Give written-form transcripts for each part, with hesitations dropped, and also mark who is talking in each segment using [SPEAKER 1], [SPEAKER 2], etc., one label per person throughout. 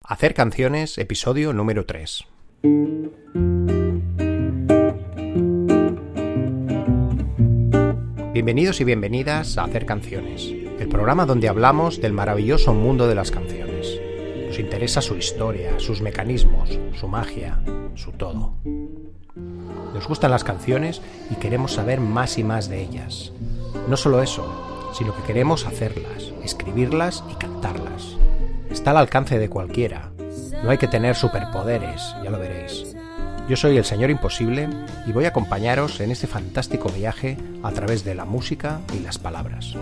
[SPEAKER 1] Hacer canciones, episodio número 3. Bienvenidos y bienvenidas a Hacer canciones, el programa donde hablamos del maravilloso mundo de las canciones. Nos interesa su historia, sus mecanismos, su magia, su todo. Nos gustan las canciones y queremos saber más y más de ellas. No solo eso, sino que queremos hacerlas, escribirlas y cantarlas. Está al alcance de cualquiera. No hay que tener superpoderes, ya lo veréis. Yo soy el Señor Imposible y voy a acompañaros en este fantástico viaje a través de la música y las palabras.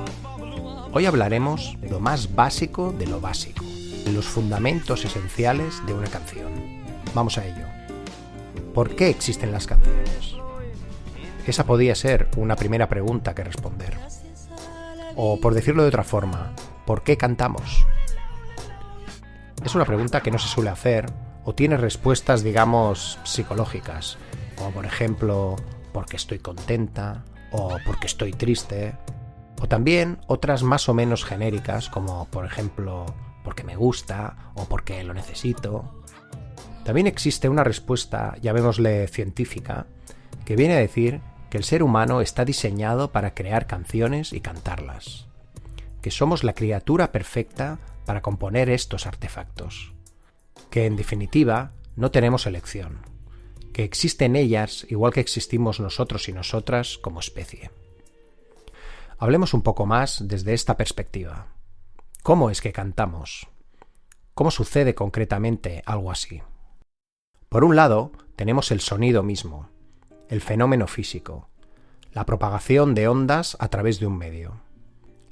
[SPEAKER 1] Hoy hablaremos de lo más básico de lo básico, de los fundamentos esenciales de una canción. Vamos a ello. ¿Por qué existen las canciones? Esa podría ser una primera pregunta que responder. O, por decirlo de otra forma, ¿por qué cantamos? Es una pregunta que no se suele hacer o tiene respuestas, digamos, psicológicas, como por ejemplo, porque estoy contenta o porque estoy triste, o también otras más o menos genéricas, como por ejemplo, porque me gusta o porque lo necesito. También existe una respuesta, llamémosle científica, que viene a decir que el ser humano está diseñado para crear canciones y cantarlas, que somos la criatura perfecta para componer estos artefactos, que en definitiva no tenemos elección, que existen ellas igual que existimos nosotros y nosotras como especie. Hablemos un poco más desde esta perspectiva. ¿Cómo es que cantamos? ¿Cómo sucede concretamente algo así? Por un lado, tenemos el sonido mismo, el fenómeno físico, la propagación de ondas a través de un medio,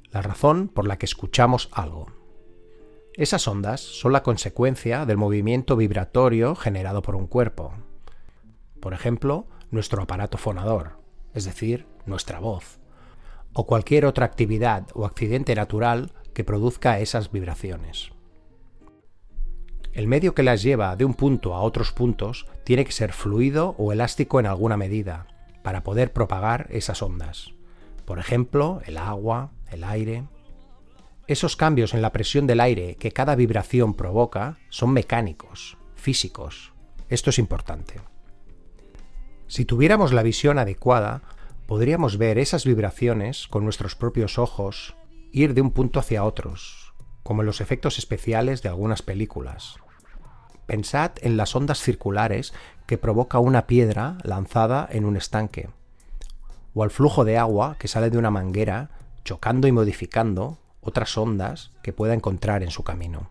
[SPEAKER 1] la razón por la que escuchamos algo. Esas ondas son la consecuencia del movimiento vibratorio generado por un cuerpo. Por ejemplo, nuestro aparato fonador, es decir, nuestra voz, o cualquier otra actividad o accidente natural que produzca esas vibraciones. El medio que las lleva de un punto a otros puntos tiene que ser fluido o elástico en alguna medida para poder propagar esas ondas. Por ejemplo, el agua, el aire. Esos cambios en la presión del aire que cada vibración provoca son mecánicos, físicos. Esto es importante. Si tuviéramos la visión adecuada, podríamos ver esas vibraciones con nuestros propios ojos ir de un punto hacia otros, como en los efectos especiales de algunas películas. Pensad en las ondas circulares que provoca una piedra lanzada en un estanque, o al flujo de agua que sale de una manguera chocando y modificando otras ondas que pueda encontrar en su camino.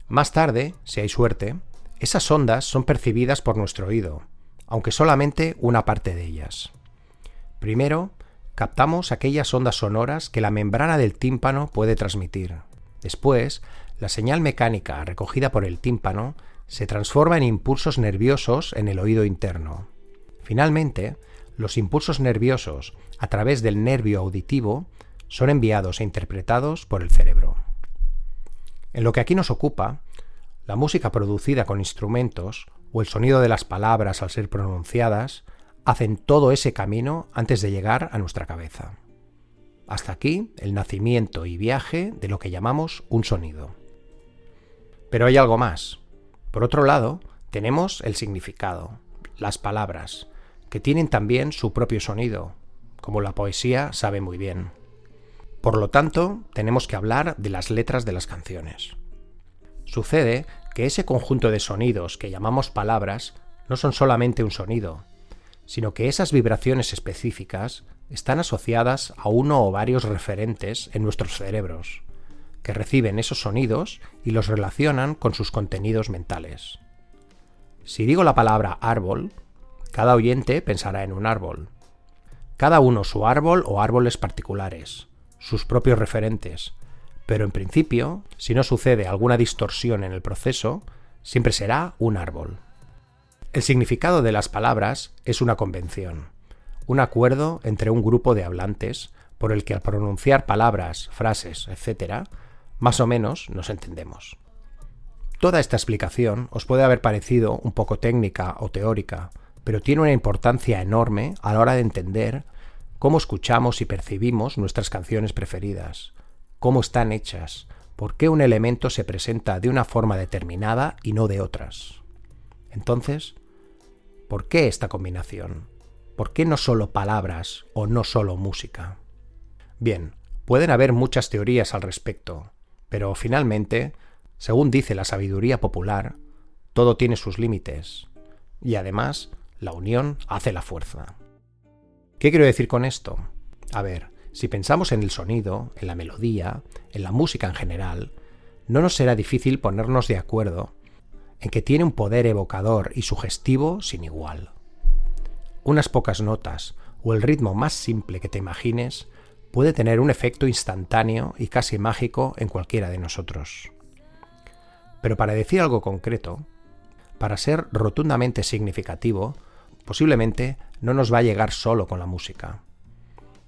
[SPEAKER 1] Más tarde, si hay suerte, esas ondas son percibidas por nuestro oído, aunque solamente una parte de ellas. Primero, captamos aquellas ondas sonoras que la membrana del tímpano puede transmitir. Después, la señal mecánica recogida por el tímpano se transforma en impulsos nerviosos en el oído interno. Finalmente, los impulsos nerviosos a través del nervio auditivo son enviados e interpretados por el cerebro. En lo que aquí nos ocupa, la música producida con instrumentos o el sonido de las palabras al ser pronunciadas hacen todo ese camino antes de llegar a nuestra cabeza. Hasta aquí el nacimiento y viaje de lo que llamamos un sonido. Pero hay algo más. Por otro lado, tenemos el significado, las palabras, que tienen también su propio sonido, como la poesía sabe muy bien. Por lo tanto, tenemos que hablar de las letras de las canciones. Sucede que ese conjunto de sonidos que llamamos palabras no son solamente un sonido, sino que esas vibraciones específicas están asociadas a uno o varios referentes en nuestros cerebros, que reciben esos sonidos y los relacionan con sus contenidos mentales. Si digo la palabra árbol, cada oyente pensará en un árbol. Cada uno su árbol o árboles particulares, sus propios referentes, pero en principio, si no sucede alguna distorsión en el proceso, siempre será un árbol. El significado de las palabras es una convención, un acuerdo entre un grupo de hablantes por el que al pronunciar palabras, frases, etc., más o menos nos entendemos. Toda esta explicación os puede haber parecido un poco técnica o teórica, pero tiene una importancia enorme a la hora de entender cómo escuchamos y percibimos nuestras canciones preferidas, cómo están hechas, por qué un elemento se presenta de una forma determinada y no de otras. Entonces, ¿por qué esta combinación? ¿Por qué no solo palabras o no solo música? Bien, pueden haber muchas teorías al respecto, pero finalmente, según dice la sabiduría popular, todo tiene sus límites, y además, la unión hace la fuerza. ¿Qué quiero decir con esto? A ver, si pensamos en el sonido, en la melodía, en la música en general, no nos será difícil ponernos de acuerdo en que tiene un poder evocador y sugestivo sin igual. Unas pocas notas o el ritmo más simple que te imagines puede tener un efecto instantáneo y casi mágico en cualquiera de nosotros. Pero para decir algo concreto, para ser rotundamente significativo, posiblemente no nos va a llegar solo con la música.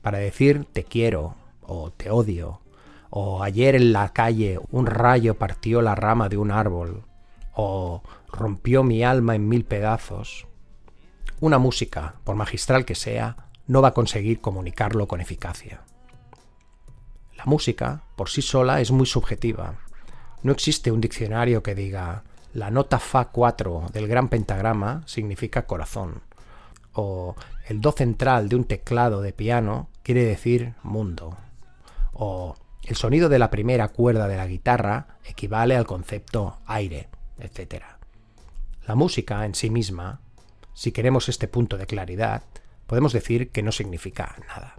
[SPEAKER 1] Para decir te quiero o te odio, o ayer en la calle un rayo partió la rama de un árbol, o rompió mi alma en 1000 pedazos, una música, por magistral que sea, no va a conseguir comunicarlo con eficacia. La música, por sí sola, es muy subjetiva. No existe un diccionario que diga la nota Fa 4 del gran pentagrama significa corazón, o el do central de un teclado de piano quiere decir mundo, o el sonido de la primera cuerda de la guitarra equivale al concepto aire, etc. La música en sí misma, si queremos este punto de claridad, podemos decir que no significa nada.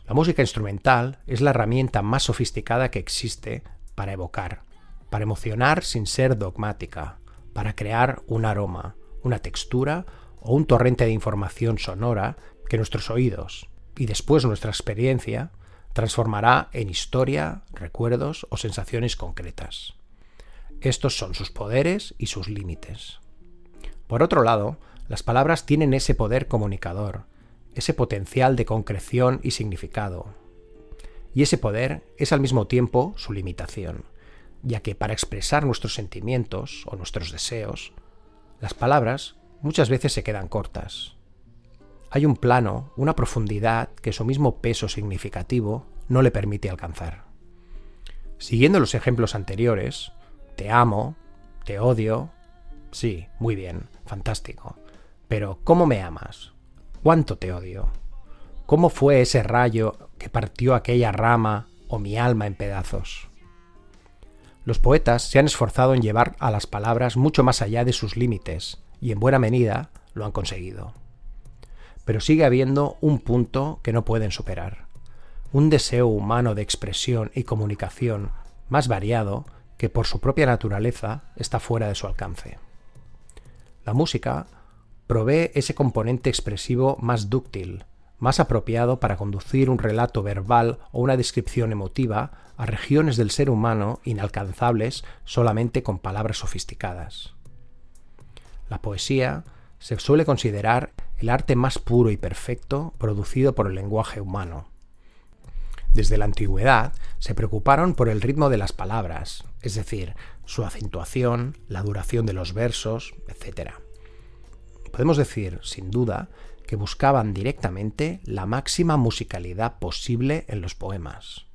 [SPEAKER 1] La música instrumental es la herramienta más sofisticada que existe para evocar, para emocionar sin ser dogmática, para crear un aroma, una textura o un torrente de información sonora que nuestros oídos y después nuestra experiencia transformará en historia, recuerdos o sensaciones concretas. Estos son sus poderes y sus límites. Por otro lado, las palabras tienen ese poder comunicador, ese potencial de concreción y significado. Y ese poder es al mismo tiempo su limitación, ya que para expresar nuestros sentimientos o nuestros deseos, las palabras muchas veces se quedan cortas. Hay un plano, una profundidad que su mismo peso significativo no le permite alcanzar. Siguiendo los ejemplos anteriores, te amo, te odio, sí, muy bien, fantástico. Pero ¿cómo me amas? ¿Cuánto te odio? ¿Cómo fue ese rayo que partió aquella rama o mi alma en pedazos? Los poetas se han esforzado en llevar a las palabras mucho más allá de sus límites y en buena medida lo han conseguido. Pero sigue habiendo un punto que no pueden superar, un deseo humano de expresión y comunicación más variado que por su propia naturaleza está fuera de su alcance. La música provee ese componente expresivo más dúctil, más apropiado para conducir un relato verbal o una descripción emotiva a regiones del ser humano inalcanzables solamente con palabras sofisticadas. La poesía se suele considerar el arte más puro y perfecto producido por el lenguaje humano. Desde la antigüedad se preocuparon por el ritmo de las palabras, es decir, su acentuación, la duración de los versos, etc. Podemos decir, sin duda, que buscaban directamente la máxima musicalidad posible en los poemas.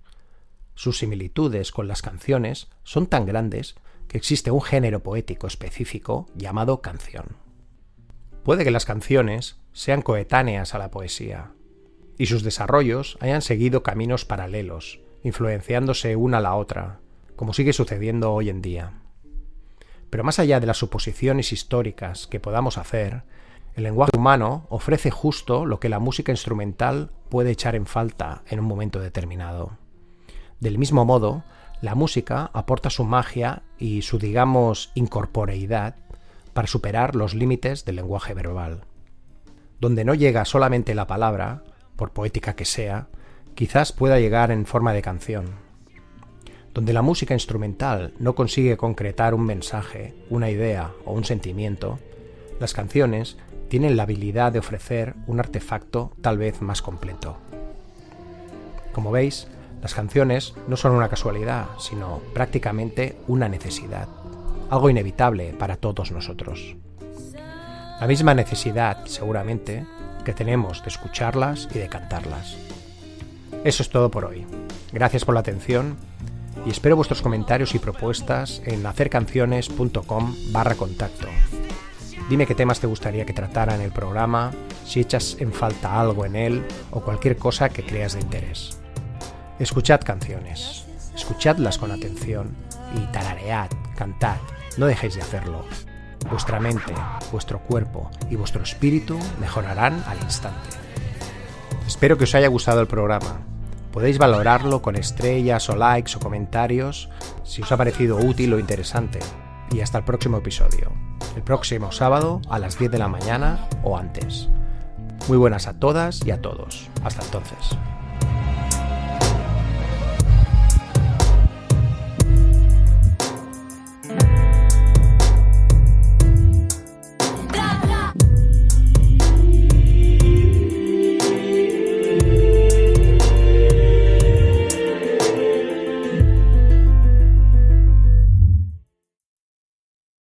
[SPEAKER 1] Sus similitudes con las canciones son tan grandes que existe un género poético específico llamado canción. Puede que las canciones sean coetáneas a la poesía, y sus desarrollos hayan seguido caminos paralelos, influenciándose una a la otra, como sigue sucediendo hoy en día. Pero más allá de las suposiciones históricas que podamos hacer, el lenguaje humano ofrece justo lo que la música instrumental puede echar en falta en un momento determinado. Del mismo modo, la música aporta su magia y su, digamos, incorporeidad para superar los límites del lenguaje verbal. Donde no llega solamente la palabra, por poética que sea, quizás pueda llegar en forma de canción. Donde la música instrumental no consigue concretar un mensaje, una idea o un sentimiento, las canciones tienen la habilidad de ofrecer un artefacto tal vez más completo. Como veis, las canciones no son una casualidad, sino prácticamente una necesidad, algo inevitable para todos nosotros. La misma necesidad, seguramente, que tenemos de escucharlas y de cantarlas. Eso es todo por hoy. Gracias por la atención y espero vuestros comentarios y propuestas en hacercanciones.com/contacto. Dime qué temas te gustaría que tratara en el programa, si echas en falta algo en él o cualquier cosa que creas de interés. Escuchad canciones, escuchadlas con atención y tararead, cantad, no dejéis de hacerlo. Vuestra mente, vuestro cuerpo y vuestro espíritu mejorarán al instante. Espero que os haya gustado el programa. Podéis valorarlo con estrellas o likes o comentarios si os ha parecido útil o interesante. Y hasta el próximo episodio, el próximo sábado a las 10 de la mañana o antes. Muy buenas a todas y a todos. Hasta entonces.